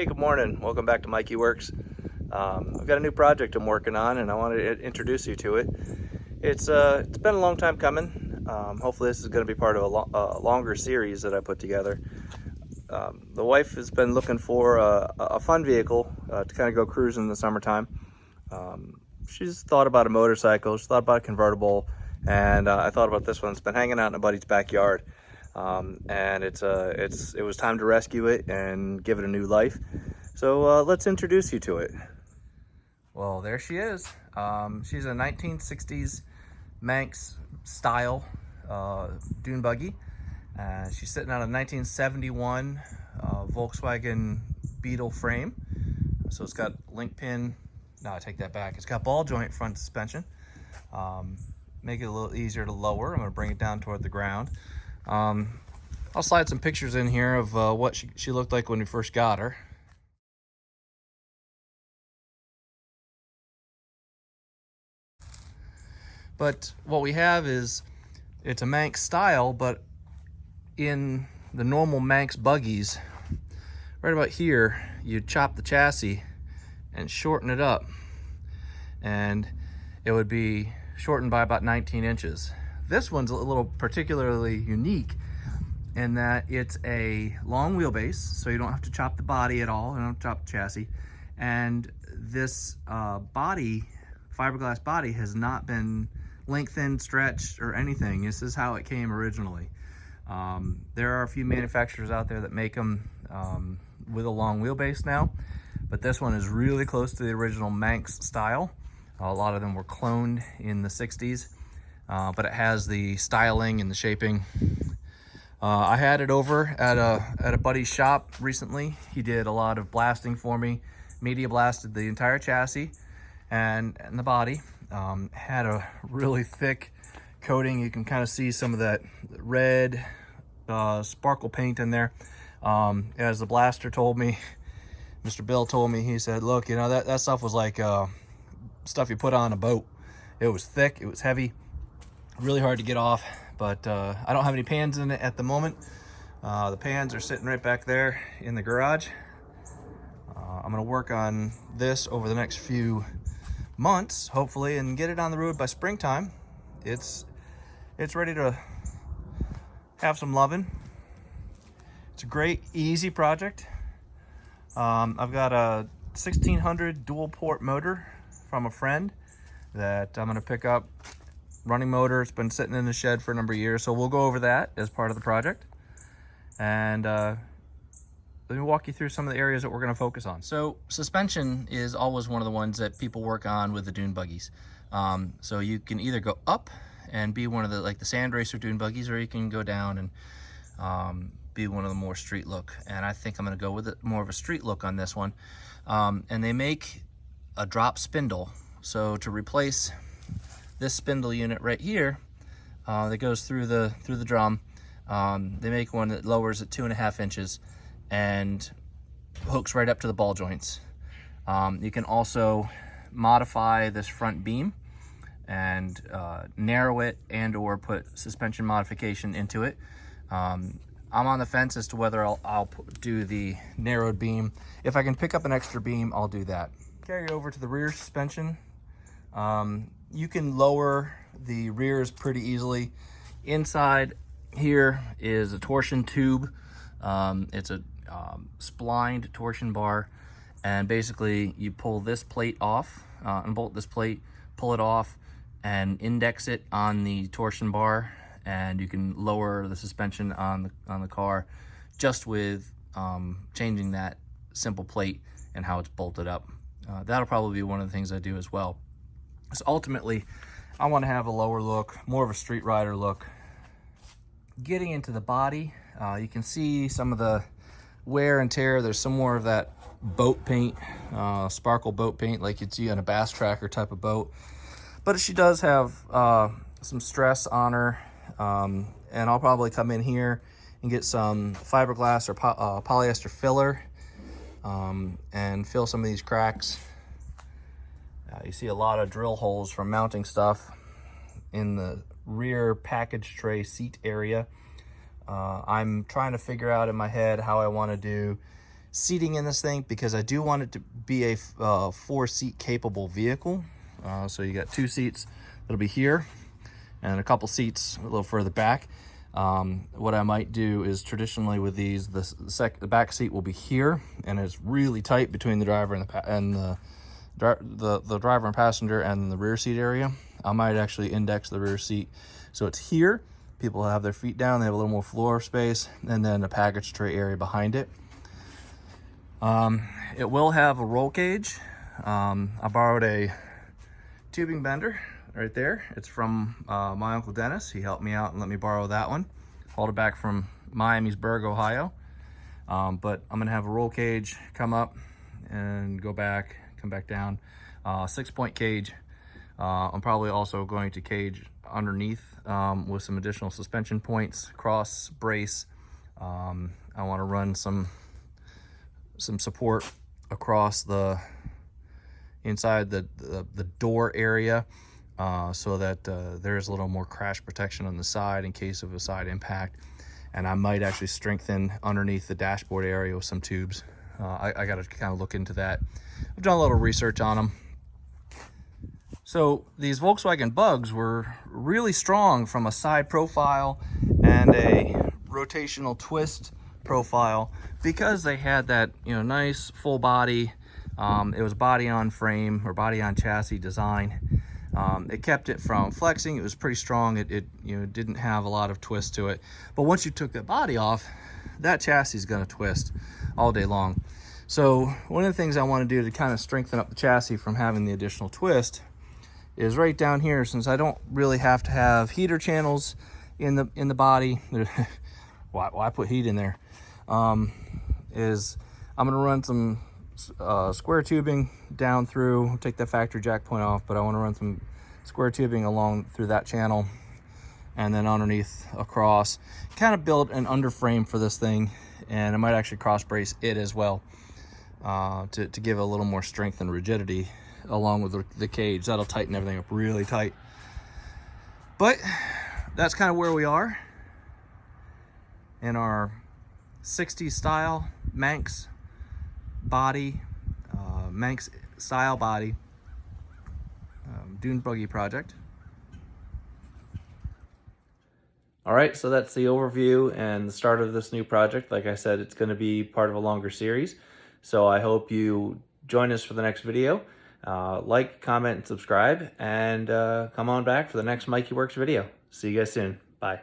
Hey, good morning. Welcome back to Mikey Works. I've got a new project I'm working on, and I wanted to introduce you to it. It's been a long time coming. Hopefully, this is going to be part of a longer series that I put together. The wife has been looking for a fun vehicle to kind of go cruising in the summertime. She's thought about a motorcycle. She's thought about a convertible, and I thought about this one. It's been hanging out in a buddy's backyard. And it was time to rescue it and give it a new life. So let's introduce you to it. Well, there she is. She's a 1960s Manx-style Dune Buggy. She's sitting on a 1971 Volkswagen Beetle frame. So it's got link pin. No, I take that back. It's got ball joint front suspension. Make it a little easier to lower. I'm going to bring it down toward the ground. I'll slide some pictures in here of what she looked like when we first got her. But what we have is, it's a Manx style, but in the normal Manx buggies, right about here, you chop the chassis and shorten it up. And it would be shortened by about 19 inches. This one's a little particularly unique in that it's a long wheelbase, so you don't have to chop the body at all. You don't have to chop the chassis. And this fiberglass body has not been lengthened, stretched, or anything. This is how it came originally. There are a few manufacturers out there that make them with a long wheelbase now, but this one is really close to the original Manx style. A lot of them were cloned in the 60s. But it has the styling and the shaping. I had it over at a buddy's shop recently. He did a lot of blasting for me. Media blasted the entire chassis and the body. Had a really thick coating. You can kind of see some of that red sparkle paint in there. As the blaster told me, Mr. Bill told me, he said, look, you know, that stuff was like stuff you put on a boat. It was thick, it was heavy. Really hard to get off, but I don't have any pans in it at the moment. The pans are sitting right back there in the garage. I'm gonna work on this over the next few months, hopefully, and get it on the road by springtime. It's ready to have some loving. It's a great, easy project. I've got a 1600 dual port motor from a friend that I'm gonna pick up. Running motor. It's been sitting in the shed for a number of years, so we'll go over that as part of the project. And let me walk you through some of the areas that we're going to focus on. So suspension is always one of the ones that people work on with the Dune Buggies. So you can either go up and be one of the, like the Sand Racer Dune Buggies, or you can go down and be one of the more street look. And I think I'm going to go with it more of a street look on this one. And they make a drop spindle. So to replace this spindle unit right here that goes through the drum, they make one that lowers at 2.5 inches and hooks right up to the ball joints. You can also modify this front beam and narrow it and or put suspension modification into it. I'm on the fence as to whether I'll do the narrowed beam. If I can pick up an extra beam, I'll do that. Carry over to the rear suspension. You can lower the rears pretty easily. Inside here is a torsion tube. It's a splined torsion bar, and basically you pull this plate off, unbolt this plate, pull it off, and index it on the torsion bar, and you can lower the suspension on the car just with changing that simple plate and how it's bolted up. That'll probably be one of the things I do as well. So ultimately, I want to have a lower look, more of a street rider look. Getting into the body, you can see some of the wear and tear. There's some more of that boat paint, sparkle boat paint like you'd see on a bass tracker type of boat. But she does have some stress on her, and I'll probably come in here and get some fiberglass or polyester filler and fill some of these cracks. You see a lot of drill holes from mounting stuff in the rear package tray seat area. I'm trying to figure out in my head how I want to do seating in this thing because I do want it to be a 4-seat capable vehicle. So you got 2 seats that'll be here and a couple seats a little further back. What I might do is traditionally with these, the back seat will be here, and it's really tight between the driver and the driver and passenger and the rear seat area. I might actually index the rear seat so it's here. People have their feet down, they have a little more floor space, and then a package tray area behind it. It will have a roll cage. I borrowed a tubing bender right there. It's from my Uncle Dennis. He helped me out and let me borrow that one. Hauled it back from Miamisburg, Ohio. But I'm gonna have a roll cage come up and go back, come back down. 6-point cage. I'm probably also going to cage underneath with some additional suspension points, cross brace. I want to run some support across the inside the door area so that there's a little more crash protection on the side in case of a side impact. And I might actually strengthen underneath the dashboard area with some tubes. I got to kind of look into that. I've done a little research on them. So these Volkswagen Bugs were really strong from a side profile and a rotational twist profile because they had that, you know, nice full body. It was body on frame or body on chassis design. It kept it from flexing. It was pretty strong. It you know, didn't have a lot of twist to it. But once you took that body off, that chassis is going to twist all day long. So one of the things I want to do to kind of strengthen up the chassis from having the additional twist is right down here, since I don't really have to have heater channels in the body. Why put heat in there? Is I'm gonna run some square tubing down through, take that factory jack point off, but I want to run some square tubing along through that channel and then underneath across, kind of build an underframe for this thing. And I might actually cross brace it as well to give it a little more strength and rigidity along with the cage. That'll tighten everything up really tight. But that's kind of where we are in our 60s style Manx body, Manx style body Dune Buggy project. All right, so that's the overview and the start of this new project. Like I said, it's going to be part of a longer series. So I hope you join us for the next video. Like, comment, and subscribe, and come on back for the next Mikey Works video. See you guys soon. Bye.